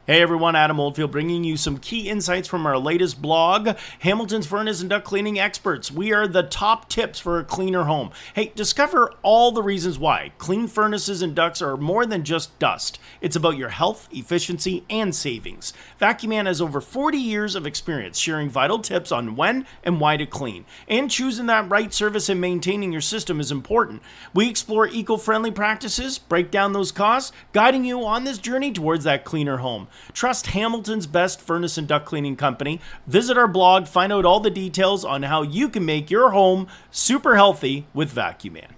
Hey everyone, Adam Oldfield bringing you some key insights from our latest blog, Hamilton's Furnace and Duct Cleaning Experts. We are the top tips for a cleaner home. Hey, discover all the reasons why clean furnaces and ducts are more than just dust. It's about your health, efficiency, and savings. Vacu-Man has over 40 years of experience sharing vital tips on when and why to clean. And choosing that right service and maintaining your system is important. We explore eco-friendly practices, break down those costs, guiding you on this journey towards that cleaner home. Trust Hamilton's best furnace and duct cleaning company. Visit our blog, find out all the details on how you can make your home super healthy with Vacu-Man.